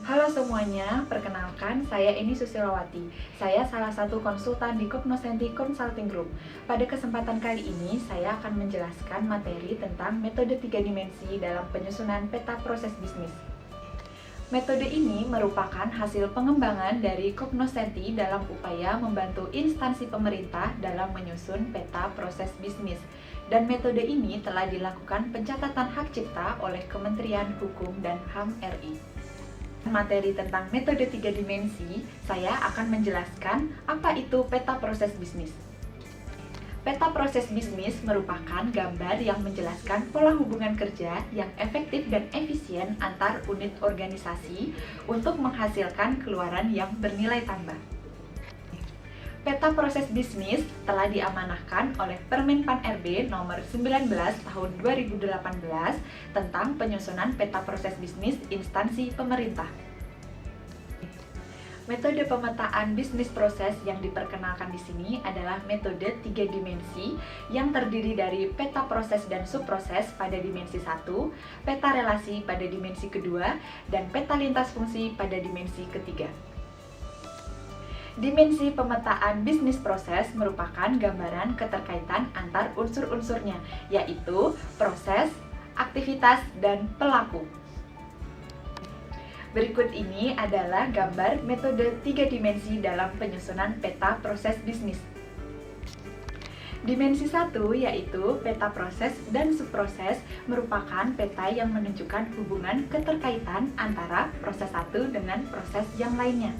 Halo semuanya, perkenalkan saya Eni Susilowati. Saya salah satu konsultan di Cognoscenti Consulting Group. Pada kesempatan kali ini, saya akan menjelaskan materi tentang metode 3 dimensi dalam penyusunan peta proses bisnis. Metode ini merupakan hasil pengembangan dari Cognoscenti dalam upaya membantu instansi pemerintah dalam menyusun peta proses bisnis. Dan metode ini telah dilakukan pencatatan hak cipta oleh Kementerian Hukum dan HAM RI. Materi tentang metode 3 dimensi, saya akan menjelaskan apa itu peta proses bisnis. Peta proses bisnis merupakan gambar yang menjelaskan pola hubungan kerja yang efektif dan efisien antar unit organisasi untuk menghasilkan keluaran yang bernilai tambah. Peta proses bisnis telah diamanahkan oleh Permen-Pan RB nomor 19 tahun 2018 tentang penyusunan peta proses bisnis instansi pemerintah. Metode pemetaan bisnis proses yang diperkenalkan di sini adalah metode 3 dimensi yang terdiri dari peta proses dan subproses pada dimensi 1, peta relasi pada dimensi kedua, dan peta lintas fungsi pada dimensi ketiga. Dimensi pemetaan bisnis proses merupakan gambaran keterkaitan antar unsur-unsurnya, yaitu proses, aktivitas, dan pelaku. Berikut ini adalah gambar metode 3 dimensi dalam penyusunan peta proses bisnis. Dimensi 1 yaitu peta proses dan subproses merupakan peta yang menunjukkan hubungan keterkaitan antara proses satu dengan proses yang lainnya.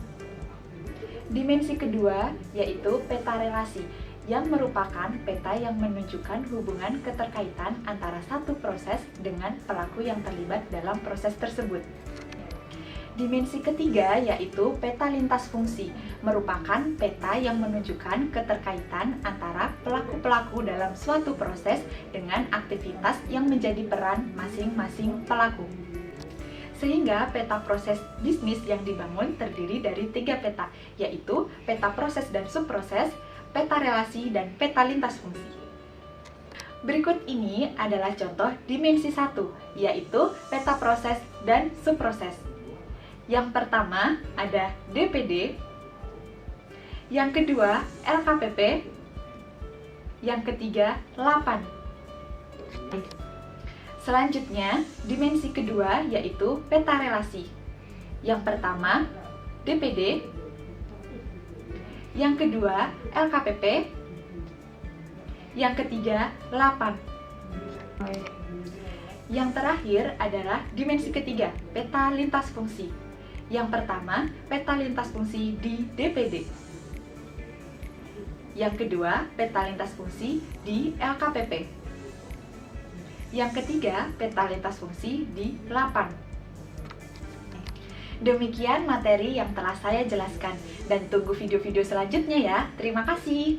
Dimensi kedua yaitu peta relasi yang merupakan peta yang menunjukkan hubungan keterkaitan antara satu proses dengan pelaku yang terlibat dalam proses tersebut. Dimensi ketiga yaitu peta lintas fungsi, merupakan peta yang menunjukkan keterkaitan antara pelaku-pelaku dalam suatu proses dengan aktivitas yang menjadi peran masing-masing pelaku. Sehingga peta proses bisnis yang dibangun terdiri dari 3 peta, yaitu peta proses dan subproses, peta relasi, dan peta lintas fungsi. Berikut ini adalah contoh dimensi 1, yaitu peta proses dan subproses. Yang pertama ada DPD, yang kedua LKPP, yang ketiga LAPAN. Selanjutnya, dimensi kedua yaitu peta relasi. Yang pertama DPD, yang kedua LKPP, yang ketiga LAPAN. Yang terakhir adalah dimensi ketiga, peta lintas fungsi. Yang pertama, peta lintas fungsi di DPD. Yang kedua, peta lintas fungsi di LKPP. Yang ketiga, peta lintas fungsi di LAPAN. Demikian materi yang telah saya jelaskan, dan tunggu video-video selanjutnya ya. Terima kasih.